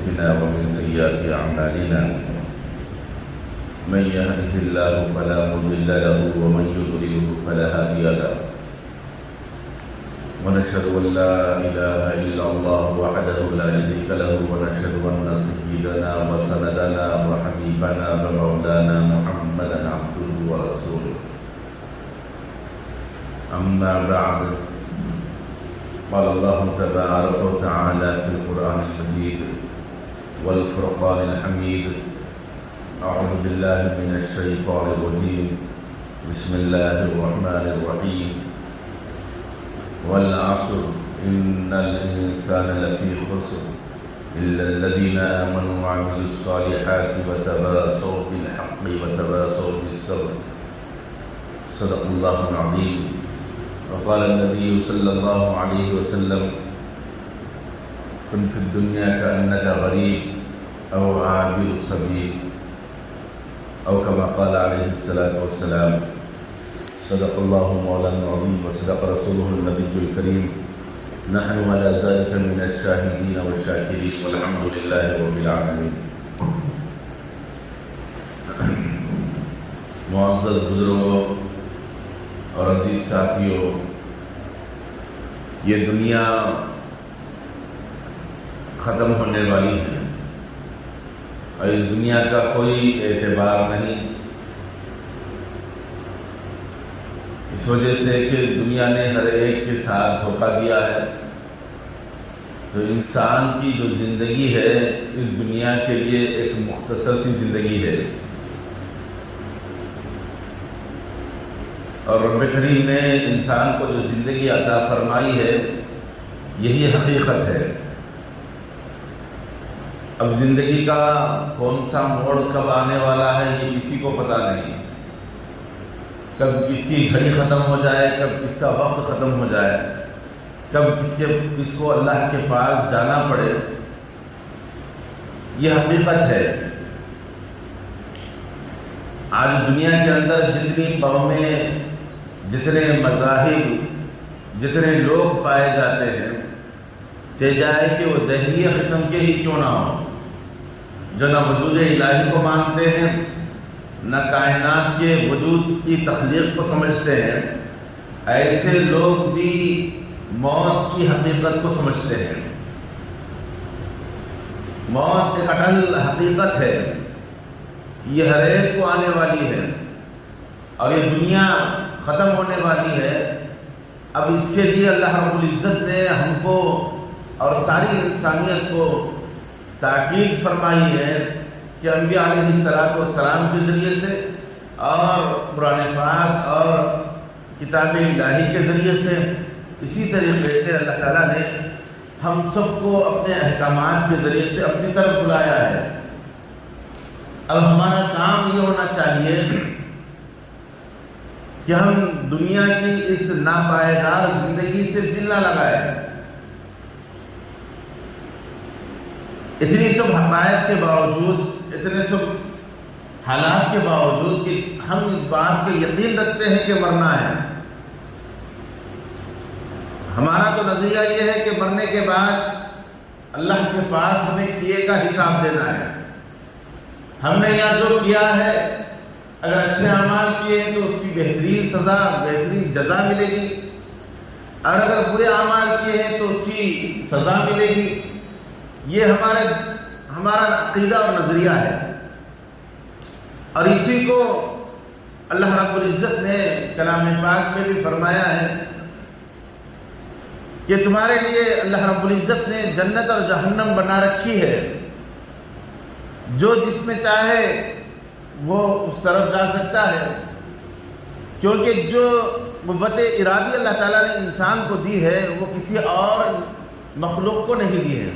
أنفسنا ومن سيئات أعمالنا من يهده الله فلا مضل له ومن يضلله فلا هادي له ونشهد أن لا إله إلا الله وحده لا شريك له ونشهد أن سيدنا وسندنا وحبيبنا ومولانا محمدا عبده ورسوله أما بعد قال الله تبارك وتعالى في القرآن المجيد والفرقان الحميد أعوذ بالله من الشيطان الرجيم بسم الله الرحمن الرحيم والعصر إن الإنسان لفي خسر إلا الذين آمنوا وعملوا الصالحات وتواصوا بالحق وتواصوا بالصبر صدق الله العظيم. وقال النبي صلى الله عليه وسلم كن في الدنيا كأنك غريب أو عابر السبيل أو كما قال عليه الصلاة والسلام. صدق الله مولانا العظيم وصدق رسوله النبي الكريم. نحن على ذلك من الشاهدين والشاكرين والحمد لله رب العالمين. معزز بزرگوں اور عزیز ساتھیوں، یہ دنیا ختم ہونے والی ہے اور اس دنیا کا کوئی اعتبار نہیں، اس وجہ سے کہ دنیا نے ہر ایک کے ساتھ دھوکہ دیا ہے. تو انسان کی جو زندگی ہے اس دنیا کے لیے ایک مختصر سی زندگی ہے، اور رب کریم نے انسان کو جو زندگی عطا فرمائی ہے یہی حقیقت ہے. اب زندگی کا کون سا موڑ کب آنے والا ہے یہ کسی کو پتہ نہیں. کب کس کی گھڑی ختم ہو جائے، کب کس کا وقت ختم ہو جائے، کب کس کو اللہ کے پاس جانا پڑے، یہ حقیقت ہے. آج دنیا کے اندر جتنی قومیں، جتنے مذاہب، جتنے لوگ پائے جاتے ہیں، چاہے کہ وہ دہریہ قسم کے ہی کیوں نہ ہوں، جو نہ وجود الہی کو مانتے ہیں، نہ کائنات کے وجود کی تخلیق کو سمجھتے ہیں، ایسے لوگ بھی موت کی حقیقت کو سمجھتے ہیں. موت ایک اٹل حقیقت ہے، یہ ہر ایک کو آنے والی ہے اور یہ دنیا ختم ہونے والی ہے. اب اس کے لیے اللہ رب العزت نے ہم کو اور ساری انسانیت کو تاکید فرمائی ہے کہ انبیاء علیہ السلام کے ذریعے سے اور قرآن پاک اور کتاب الہی کے ذریعے سے، اسی طریقے سے اللہ تعالیٰ نے ہم سب کو اپنے احکامات کے ذریعے سے اپنی طرف بلایا ہے. اب ہمارا کام یہ ہونا چاہیے کہ ہم دنیا کی اس ناپائیدار زندگی سے دل نہ لگائیں. اتنی سب حقائق کے باوجود، اتنے سب حالات کے باوجود کہ ہم اس بات پہ یقین رکھتے ہیں کہ مرنا ہے. ہمارا تو نظریہ یہ ہے کہ مرنے کے بعد اللہ کے پاس ہمیں کیے کا حساب دینا ہے. ہم نے یہاں جو کیا ہے، اگر اچھے اعمال کیے ہیں تو اس کی بہترین سزا، بہترین جزا ملے گی، اور اگر برے اعمال کیے ہیں تو اس کی سزا ملے گی. یہ ہمارا عقیدہ اور نظریہ ہے، اور اسی کو اللہ رب العزت نے کلام پاک میں بھی فرمایا ہے کہ تمہارے لیے اللہ رب العزت نے جنت اور جہنم بنا رکھی ہے، جو جس میں چاہے وہ اس طرف جا سکتا ہے، کیونکہ جو قوت ارادی اللہ تعالیٰ نے انسان کو دی ہے وہ کسی اور مخلوق کو نہیں دی ہے.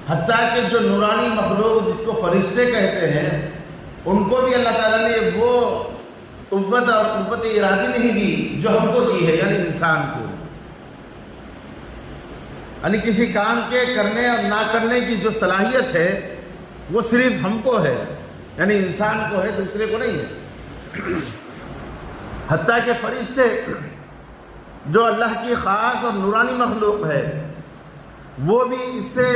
حتیٰ کہ جو نورانی مخلوق جس کو فرشتے کہتے ہیں، ان کو بھی اللہ تعالیٰ نے وہ قوت اور قوت ارادی نہیں دی جو ہم کو دی ہے، یعنی انسان کو. یعنی کسی کام کے کرنے اور نہ کرنے کی جو صلاحیت ہے وہ صرف ہم کو ہے، یعنی انسان کو ہے، دوسرے کو نہیں ہے. حتیٰ کہ فرشتے جو اللہ کی خاص اور نورانی مخلوق ہے وہ بھی اس سے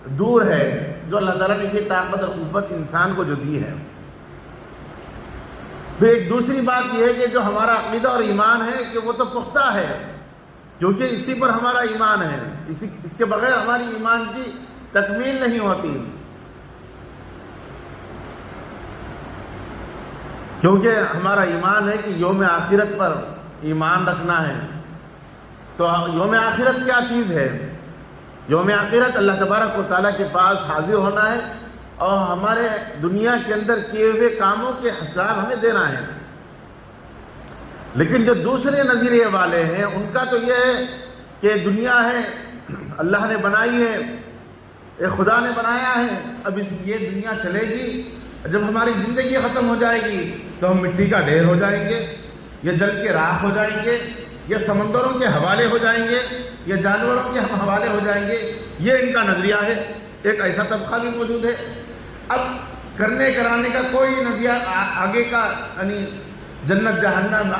دور ہے، جو اللہ تعالیٰ نے یہ طاقت اور قوت انسان کو جو دی ہے۔ پھر ایک دوسری بات یہ ہے کہ جو ہمارا عقیدہ اور ایمان ہے کہ وہ تو پختہ ہے، کیونکہ اسی پر ہمارا ایمان ہے، اس کے بغیر ہماری ایمان کی تکمیل نہیں ہوتی، کیونکہ ہمارا ایمان ہے کہ یوم آخرت پر ایمان رکھنا ہے۔ تو یوم آخرت کیا چیز ہے؟ یوم آخرت اللہ تبارک و تعالیٰ کے پاس حاضر ہونا ہے اور ہمارے دنیا کے اندر کیے ہوئے کاموں کے حساب ہمیں دینا ہے۔ لیکن جو دوسرے نظریے والے ہیں ان کا تو یہ ہے کہ دنیا ہے، اللہ نے بنائی ہے، ایک خدا نے بنایا ہے، اب یہ دنیا چلے گی، جب ہماری زندگی ختم ہو جائے گی تو ہم مٹی کا ڈھیر ہو جائیں گے، یا جل کے راکھ ہو جائیں گے، یا سمندروں کے حوالے ہو جائیں گے، یا جانوروں کے ہم حوالے ہو جائیں گے۔ یہ ان کا نظریہ ہے۔ ایک ایسا طبقہ بھی موجود ہے۔ اب کرنے کرانے کا کوئی نظریہ آگے کا، یعنی جنت جہنم،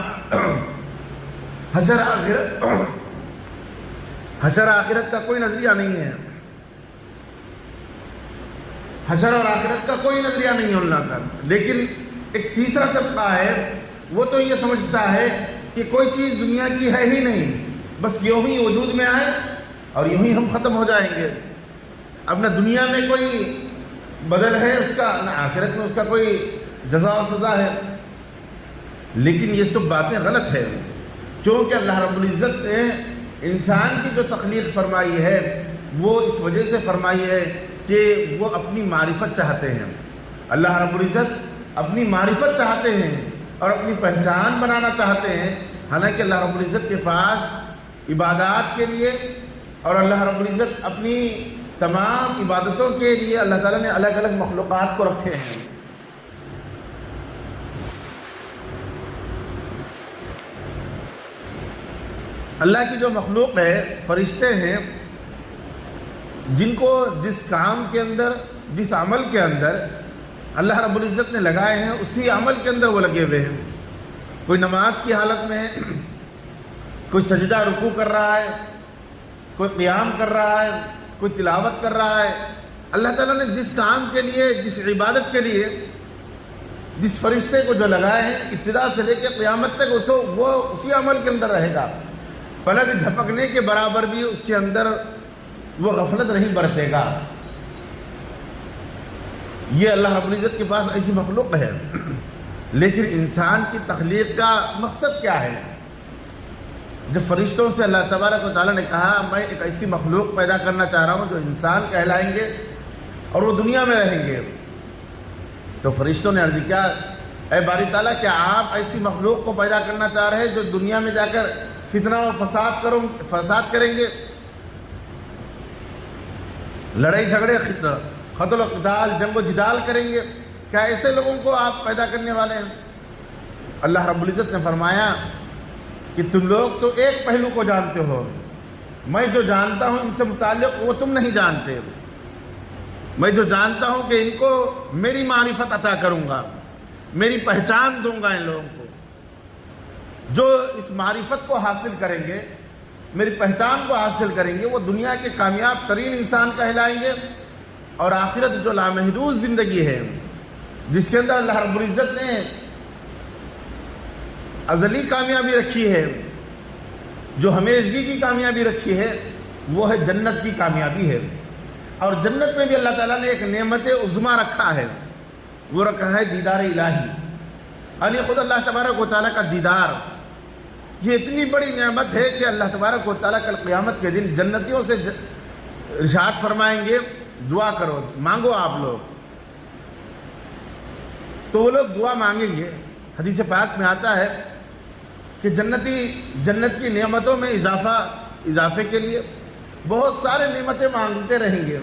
حشر آخرت کا کوئی نظریہ نہیں ہے۔ حشر اور آخرت کا کوئی نظریہ نہیں ہے اللہ کا۔ لیکن ایک تیسرا طبقہ ہے، وہ تو یہ سمجھتا ہے کہ کوئی چیز دنیا کی ہے ہی نہیں، بس یوں ہی وجود میں آئے اور یوں ہی ہم ختم ہو جائیں گے۔ اب نہ دنیا میں کوئی بدل ہے اس کا، نہ آخرت میں اس کا کوئی جزا و سزا ہے۔ لیکن یہ سب باتیں غلط ہیں، کیونکہ اللہ رب العزت نے انسان کی جو تخلیق فرمائی ہے وہ اس وجہ سے فرمائی ہے کہ وہ اپنی معرفت چاہتے ہیں۔ اللہ رب العزت اپنی معرفت چاہتے ہیں اور اپنی پہچان بنانا چاہتے ہیں۔ حالانکہ اللہ رب العزت کے پاس عبادات کے لیے اور اللہ رب العزت اپنی تمام عبادتوں کے لیے اللہ تعالیٰ نے الگ الگ مخلوقات کو رکھے ہیں۔ اللہ کی جو مخلوق ہے، فرشتے ہیں، جن کو جس کام کے اندر، جس عمل کے اندر اللہ رب العزت نے لگائے ہیں اسی عمل کے اندر وہ لگے ہوئے ہیں۔ کوئی نماز کی حالت میں ہے، کوئی سجدہ رکوع کر رہا ہے، کوئی قیام کر رہا ہے، کوئی تلاوت کر رہا ہے۔ اللہ تعالیٰ نے جس کام کے لیے، جس عبادت کے لیے جس فرشتے کو جو لگائے ہیں، ابتدا سے لے کے قیامت تک وہ اسی عمل کے اندر رہے گا۔ پلک جھپکنے کے برابر بھی اس کے اندر وہ غفلت نہیں برتے گا۔ یہ اللہ رب العزت کے پاس ایسی مخلوق ہے۔ لیکن انسان کی تخلیق کا مقصد کیا ہے؟ جب فرشتوں سے اللہ تبارک و تعالیٰ نے کہا میں ایک ایسی مخلوق پیدا کرنا چاہ رہا ہوں جو انسان کہلائیں گے اور وہ دنیا میں رہیں گے، تو فرشتوں نے عرض کیا اے باری تعالیٰ کیا آپ ایسی مخلوق کو پیدا کرنا چاہ رہے ہیں جو دنیا میں جا کر فتنہ و فساد کریں گے، لڑائی جھگڑے، قتل و قتال، جنگ و جدال کریں گے؟ کیا ایسے لوگوں کو آپ پیدا کرنے والے ہیں؟ اللہ رب العزت نے فرمایا کہ تم لوگ تو ایک پہلو کو جانتے ہو، میں جو جانتا ہوں ان سے متعلق وہ تم نہیں جانتے۔ میں جو جانتا ہوں کہ ان کو میری معرفت عطا کروں گا، میری پہچان دوں گا۔ ان لوگوں کو جو اس معرفت کو حاصل کریں گے، میری پہچان کو حاصل کریں گے، وہ دنیا کے کامیاب ترین انسان کہلائیں گے، اور آخرت جو لامحدود زندگی ہے جس کے اندر اللہ رب العزت نے ازلی کامیابی رکھی ہے، جو ہمیشگی کی کامیابی رکھی ہے، وہ ہے جنت کی کامیابی ہے۔ اور جنت میں بھی اللہ تعالیٰ نے ایک نعمت عظمیٰ رکھا ہے، وہ رکھا ہے دیدار الہی، یعنی خود اللہ تبارک و تعالیٰ کا دیدار۔ یہ اتنی بڑی نعمت ہے کہ اللہ تبارک و تعالیٰ کل قیامت کے دن جنتیوں سے ارشاد فرمائیں گے دعا کرو، مانگو آپ لوگ، تو وہ لوگ دعا مانگیں گے۔ حدیث پاک میں آتا ہے کہ جنت کی نعمتوں میں اضافے کے لیے بہت سارے نعمتیں مانگتے رہیں گے۔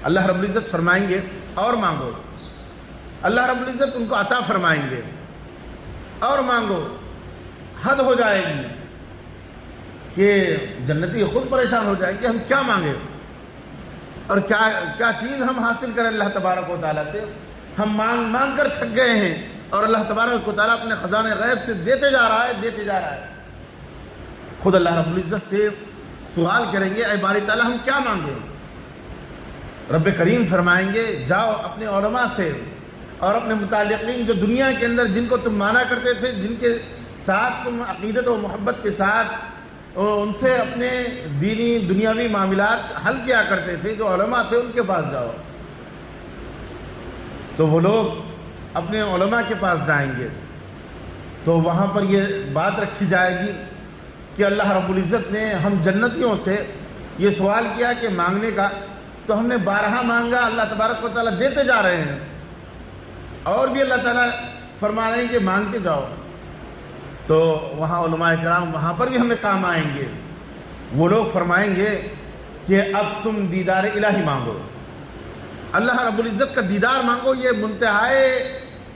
اللہ رب العزت فرمائیں گے اور مانگو، اللہ رب العزت ان کو عطا فرمائیں گے اور مانگو۔ حد ہو جائے گی کہ جنتی خود پریشان ہو جائے کہ ہم کیا مانگے اور کیا چیز ہم حاصل کریں اللہ تبارک و تعالیٰ سے۔ ہم مانگ کر تھک گئے ہیں اور اللہ تبارک و تعالیٰ اپنے خزانے غیب سے دیتے جا رہا ہے۔ خود اللہ رب العزت سے سوال کریں گے اے باری تعالیٰ ہم کیا مانگے؟ رب کریم فرمائیں گے جاؤ اپنے علماء سے اور اپنے متعلقین جو دنیا کے اندر جن کو تم مانا کرتے تھے، جن کے ساتھ تم عقیدت و محبت کے ساتھ ان سے اپنے دینی دنیاوی معاملات حل کیا کرتے تھے، جو علماء تھے ان کے پاس جاؤ۔ تو وہ لوگ اپنے علماء کے پاس جائیں گے تو وہاں پر یہ بات رکھی جائے گی کہ اللہ رب العزت نے ہم جنتیوں سے یہ سوال کیا کہ مانگنے کا، تو ہم نے 12 مانگا، اللہ تبارک و تعالیٰ دیتے جا رہے ہیں، اور بھی اللہ تعالیٰ فرما رہے ہیں کہ مانگتے جاؤ۔ تو وہاں علماء کرام وہاں پر بھی ہمیں کام آئیں گے۔ وہ لوگ فرمائیں گے کہ اب تم دیدار الہی مانگو، اللہ رب العزت کا دیدار مانگو، یہ منتہائے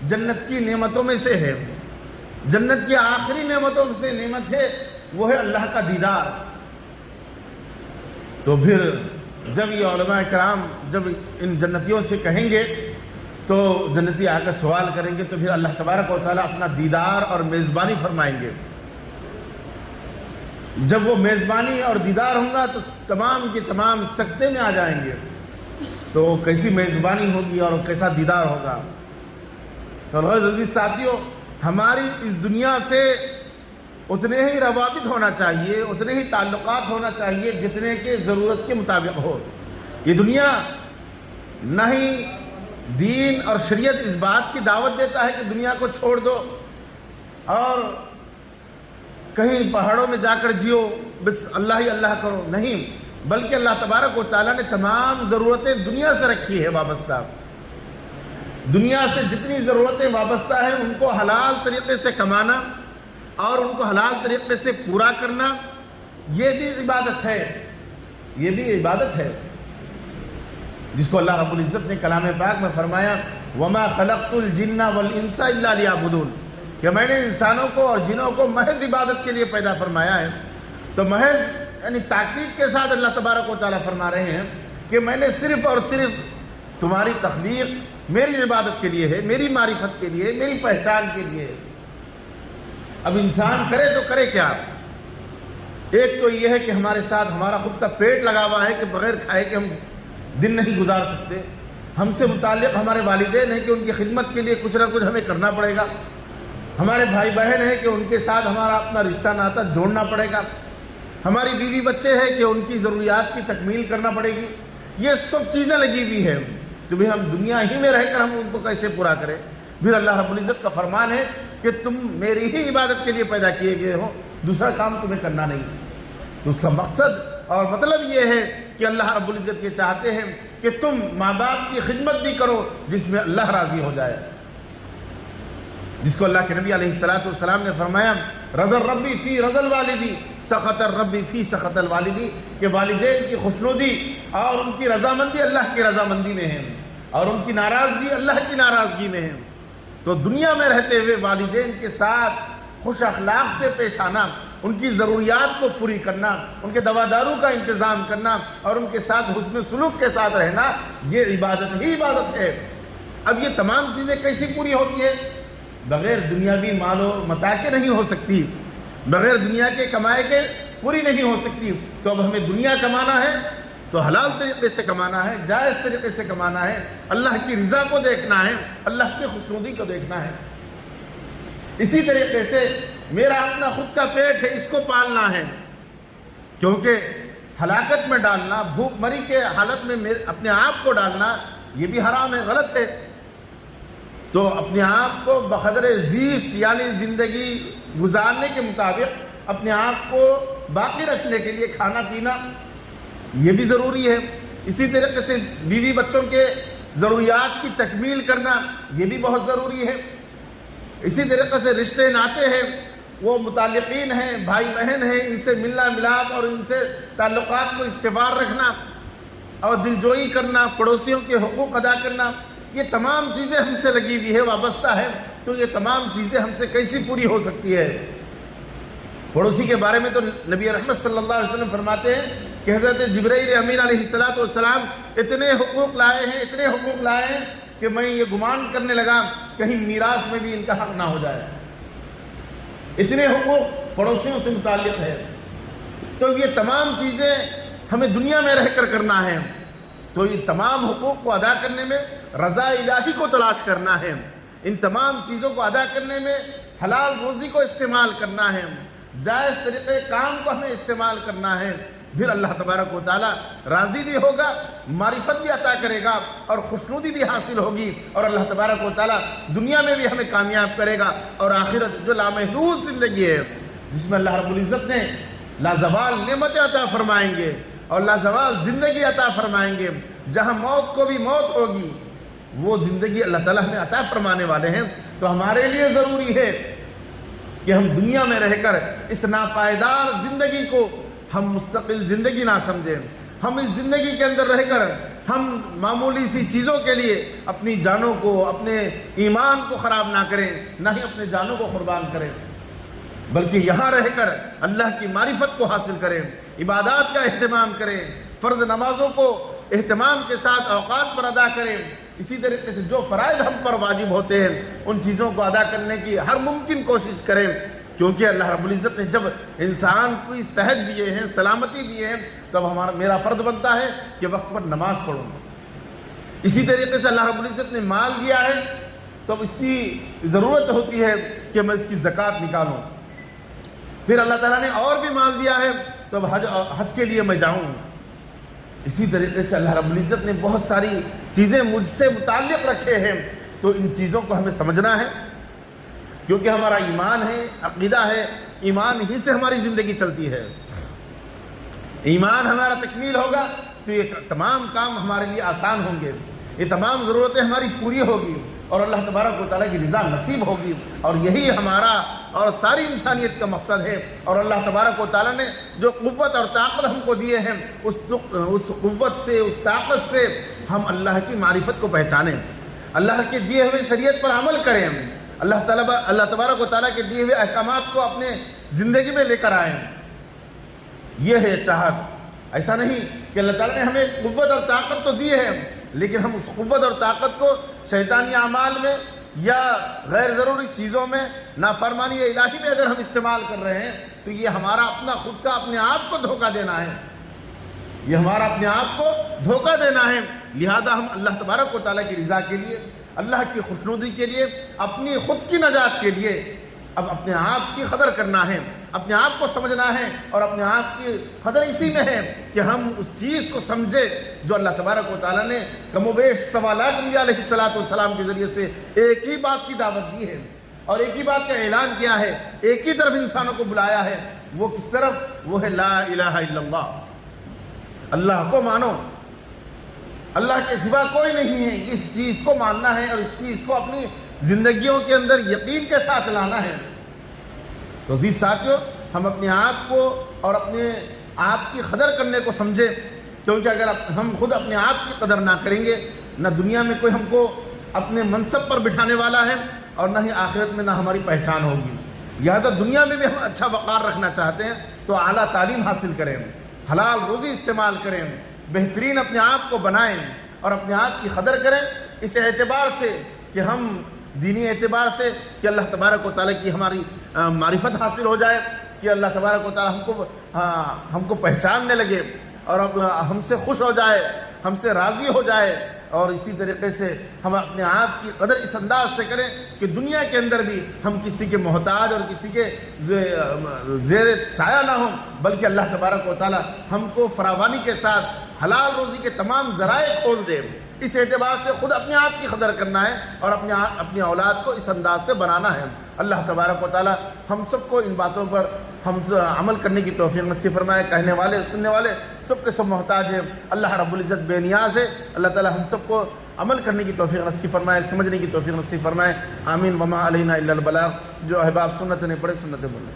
جنت کی نعمتوں میں سے ہے، جنت کی آخری نعمتوں میں سے نعمت ہے، وہ ہے اللہ کا دیدار۔ تو پھر جب یہ علماء کرام جب ان جنتیوں سے کہیں گے تو جنتی آ کر سوال کریں گے، تو پھر اللہ تبارک و تعالیٰ اپنا دیدار اور میزبانی فرمائیں گے۔ جب وہ میزبانی اور دیدار ہوں گا تو تمام کے تمام سکتے میں آ جائیں گے، تو کیسی میزبانی ہوگی اور کیسا دیدار ہوگا۔ تو عزیز ساتھیوں، ہماری اس دنیا سے اتنے ہی روابط ہونا چاہیے، اتنے ہی تعلقات ہونا چاہیے جتنے کے ضرورت کے مطابق ہو۔ یہ دنیا نہ ہی دین اور شریعت اس بات کی دعوت دیتا ہے کہ دنیا کو چھوڑ دو اور کہیں پہاڑوں میں جا کر جیو، بس اللہ ہی اللہ کرو، نہیں، بلکہ اللہ تبارک و تعالیٰ نے تمام ضرورتیں دنیا سے رکھی ہے وابستہ۔ دنیا سے جتنی ضرورتیں وابستہ ہیں ان کو حلال طریقے سے کمانا اور ان کو حلال طریقے سے پورا کرنا، یہ بھی عبادت ہے، یہ بھی عبادت ہے، جس کو اللہ رب العزت نے کلام پاک میں فرمایا وَمَا خَلَقْتُ الْجِنَّ وَالْإِنسَ إِلَّا لِيَعْبُدُونَ، کہ میں نے انسانوں کو اور جنوں کو محض عبادت کے لیے پیدا فرمایا ہے۔ تو محض یعنی تاکید کے ساتھ اللہ تبارک و تعالیٰ فرما رہے ہیں کہ میں نے صرف اور صرف تمہاری تخلیق میری عبادت کے لیے ہے، میری معرفت کے لیے، میری پہچان کے لیے ہے۔ اب انسان کرے تو کرے کیا؟ ایک تو یہ ہے کہ ہمارے ساتھ ہمارا خود کا پیٹ لگا ہوا ہے کہ بغیر کھائے کہ ہم دن نہیں گزار سکتے، ہم سے متعلق ہمارے والدین ہیں کہ ان کی خدمت کے لیے کچھ نہ کچھ ہمیں کرنا پڑے گا، ہمارے بھائی بہن ہیں کہ ان کے ساتھ ہمارا اپنا رشتہ ناتا جوڑنا پڑے گا، ہماری بیوی بچے ہیں کہ ان کی ضروریات کی تکمیل کرنا پڑے گی، یہ سب چیزیں لگی ہوئی ہیں، تو بھی ہم دنیا ہی میں رہ کر ہم ان کو کیسے پورا کریں؟ پھر اللہ رب العزت کا فرمان ہے کہ تم میری ہی عبادت کے لیے پیدا کیے گئے ہو، دوسرا کام تمہیں کرنا نہیں۔ تو اس کا مقصد اور مطلب یہ ہے کہ اللہ رب العزت یہ چاہتے ہیں کہ تم ماں باپ کی خدمت بھی کرو جس میں اللہ راضی ہو جائے، جس کو اللہ کے نبی علیہ السلام نے فرمایا رضا الربی فی رضا الوالدی سخط الربی فی سخط الوالدی، کہ والدین کی خوشنودی اور ان کی رضامندی اللہ کی رضامندی میں ہے اور ان کی ناراضگی اللہ کی ناراضگی میں ہے۔ تو دنیا میں رہتے ہوئے والدین کے ساتھ خوش اخلاق سے پیش آنا، ان کی ضروریات کو پوری کرنا، ان کے دوا دارو کا انتظام کرنا اور ان کے ساتھ حسن سلوک کے ساتھ رہنا، یہ عبادت ہی عبادت ہے۔ اب یہ تمام چیزیں کیسی پوری ہوتی ہے؟ بغیر دنیاوی مال و متاع کے نہیں ہو سکتی، بغیر دنیا کے کمائے کے پوری نہیں ہو سکتی۔ تو اب ہمیں دنیا کمانا ہے تو حلال طریقے سے کمانا ہے، جائز طریقے سے کمانا ہے، اللہ کی رضا کو دیکھنا ہے، اللہ کی خوشنودی کو دیکھنا ہے۔ اسی طریقے سے میرا اپنا خود کا پیٹ ہے، اس کو پالنا ہے، کیونکہ ہلاکت میں ڈالنا، بھوک مری کے حالت میں اپنے آپ کو ڈالنا یہ بھی حرام ہے، غلط ہے۔ تو اپنے آپ کو بقدر زیست یعنی زندگی گزارنے کے مطابق اپنے آپ کو باقی رکھنے کے لیے کھانا پینا یہ بھی ضروری ہے۔ اسی طریقے سے بیوی بچوں کے ضروریات کی تکمیل کرنا یہ بھی بہت ضروری ہے۔ اسی طریقے سے رشتے ناتے ہیں، وہ متعلقین ہیں، بھائی بہن ہیں، ان سے ملنا ملاپ اور ان سے تعلقات کو استوار رکھنا اور دلجوئی کرنا، پڑوسیوں کے حقوق ادا کرنا، یہ تمام چیزیں ہم سے لگی ہوئی ہے، وابستہ ہے۔ تو یہ تمام چیزیں ہم سے کیسی پوری ہو سکتی ہے؟ پڑوسی کے بارے میں تو نبی رحمت صلی اللہ علیہ وسلم فرماتے ہیں کہ حضرت جبرائیل امین علیہ السلام اتنے حقوق لائے ہیں کہ میں یہ گمان کرنے لگا کہیں میراث میں بھی ان کا حق نہ ہو جائے، اتنے حقوق پڑوسیوں سے متعلق ہے۔ تو یہ تمام چیزیں ہمیں دنیا میں رہ کر کرنا ہے، تو یہ تمام حقوق کو ادا کرنے میں رضا الہی کو تلاش کرنا ہے، ان تمام چیزوں کو ادا کرنے میں حلال روزی کو استعمال کرنا ہے، جائز طریقے کام کو ہمیں استعمال کرنا ہے، پھر اللہ تبارک و تعالیٰ راضی بھی ہوگا، معرفت بھی عطا کرے گا اور خوشنودی بھی حاصل ہوگی، اور اللہ تبارک و تعالیٰ دنیا میں بھی ہمیں کامیاب کرے گا، اور آخرت جو لامحدود زندگی ہے جس میں اللہ رب العزت نے لازوال نعمتیں عطا فرمائیں گے اور لازوال زندگی عطا فرمائیں گے، جہاں موت کو بھی موت ہوگی، وہ زندگی اللہ تعالیٰ ہمیں عطا فرمانے والے ہیں۔ تو ہمارے لیے ضروری ہے کہ ہم دنیا میں رہ کر اس ناپائیدار زندگی کو ہم مستقل زندگی نہ سمجھیں، ہم اس زندگی کے اندر رہ کر ہم معمولی سی چیزوں کے لیے اپنی جانوں کو، اپنے ایمان کو خراب نہ کریں، نہ ہی اپنے جانوں کو قربان کریں، بلکہ یہاں رہ کر اللہ کی معرفت کو حاصل کریں، عبادات کا اہتمام کریں، فرض نمازوں کو اہتمام کے ساتھ اوقات پر ادا کریں، اسی طریقے سے جو فرائض ہم پر واجب ہوتے ہیں ان چیزوں کو ادا کرنے کی ہر ممکن کوشش کریں، کیونکہ اللہ رب العزت نے جب انسان کو صحت دیے ہیں، سلامتی دیے ہیں، تب میرا فرض بنتا ہے کہ وقت پر نماز پڑھوں۔ اسی طریقے سے اللہ رب العزت نے مال دیا ہے تو اب اس کی ضرورت ہوتی ہے کہ میں اس کی زکوٰۃ نکالوں، پھر اللہ تعالیٰ نے اور بھی مال دیا ہے تو اب حج کے لیے میں جاؤں۔ اسی طریقے سے اللہ رب العزت نے بہت ساری چیزیں مجھ سے متعلق رکھے ہیں، تو ان چیزوں کو ہمیں سمجھنا ہے، کیونکہ ہمارا ایمان ہے، عقیدہ ہے، ایمان ہی سے ہماری زندگی چلتی ہے، ایمان ہمارا تکمیل ہوگا تو یہ تمام کام ہمارے لیے آسان ہوں گے، یہ تمام ضرورتیں ہماری پوری ہوگی اور اللہ تبارک و تعالیٰ کی رضا نصیب ہوگی، اور یہی ہمارا اور ساری انسانیت کا مقصد ہے۔ اور اللہ تبارک و تعالیٰ نے جو قوت اور طاقت ہم کو دیے ہیں اس قوت سے، اس طاقت سے ہم اللہ کی معرفت کو پہچانیں، اللہ کے دیے ہوئے شریعت پر عمل کریں، اللہ تبارک و تعالیٰ کے دیے ہوئے احکامات کو اپنے زندگی میں لے کر آئیں۔ یہ ہے چاہت، ایسا نہیں کہ اللہ تعالیٰ نے ہمیں قوت اور طاقت تو دی ہے لیکن ہم اس قوت اور طاقت کو شیطانی اعمال میں یا غیر ضروری چیزوں میں، نافرمانی الہی میں اگر ہم استعمال کر رہے ہیں تو یہ ہمارا اپنا خود کا اپنے آپ کو دھوکہ دینا ہے، یہ ہمارا اپنے آپ کو دھوکہ دینا ہے۔ لہذا ہم اللہ تبارک و تعالیٰ کی رضا کے لیے، اللہ کی خوشنودی کے لیے، اپنی خود کی نجات کے لیے اب اپنے آپ کی قدر کرنا ہے، اپنے آپ کو سمجھنا ہے، اور اپنے آپ کی قدر اسی میں ہے کہ ہم اس چیز کو سمجھے جو اللہ تبارک و تعالیٰ نے کم و بیش سوالات انبیاء علیہ السلام کے ذریعے سے ایک ہی بات کی دعوت دی ہے اور ایک ہی بات کا اعلان کیا ہے، ایک ہی طرف انسانوں کو بلایا ہے۔ وہ کس طرف؟ وہ ہے لا الہ الا اللہ، اللہ کو مانو، اللہ کے سوا کوئی نہیں ہے، اس چیز کو ماننا ہے اور اس چیز کو اپنی زندگیوں کے اندر یقین کے ساتھ لانا ہے۔ تو عزیز ساتھیوں، ہم اپنے آپ کو اور اپنے آپ کی قدر کرنے کو سمجھیں، کیونکہ اگر ہم خود اپنے آپ کی قدر نہ کریں گے، نہ دنیا میں کوئی ہم کو اپنے منصب پر بٹھانے والا ہے اور نہ ہی آخرت میں نہ ہماری پہچان ہوگی۔ لہذا دنیا میں بھی ہم اچھا وقار رکھنا چاہتے ہیں تو اعلیٰ تعلیم حاصل کریں، حلال روزی استعمال کریں، بہترین اپنے آپ کو بنائیں اور اپنے آپ کی قدر کریں، اس اعتبار سے کہ ہم دینی اعتبار سے کہ اللہ تبارک و تعالیٰ کی ہماری معرفت حاصل ہو جائے، کہ اللہ تبارک و تعالیٰ ہم کو پہچاننے لگے اور ہم سے خوش ہو جائے، ہم سے راضی ہو جائے، اور اسی طریقے سے ہم اپنے آپ کی قدر اس انداز سے کریں کہ دنیا کے اندر بھی ہم کسی کے محتاج اور کسی کے زیر سایہ نہ ہوں، بلکہ اللہ تبارک و تعالیٰ ہم کو فراوانی کے ساتھ حلال روزی کے تمام ذرائع کھول دے۔ اس اعتبار سے خود اپنے آپ کی قدر کرنا ہے اور اپنی اولاد کو اس انداز سے بنانا ہے۔ اللہ تبارک و تعالیٰ ہم سب کو ان باتوں پر عمل کرنے کی توفیق نصیب فرمائے۔ کہنے والے سننے والے سب کے سب محتاج ہیں، اللہ رب العزت بے نیاز ہے، اللہ تعالیٰ ہم سب کو عمل کرنے کی توفیق نصیب فرمائے، سمجھنے کی توفیق نصیب فرمائے۔ آمین۔ وما علینا الا البلاغ۔ جو احباب سنت نے پڑھے سنت بولے۔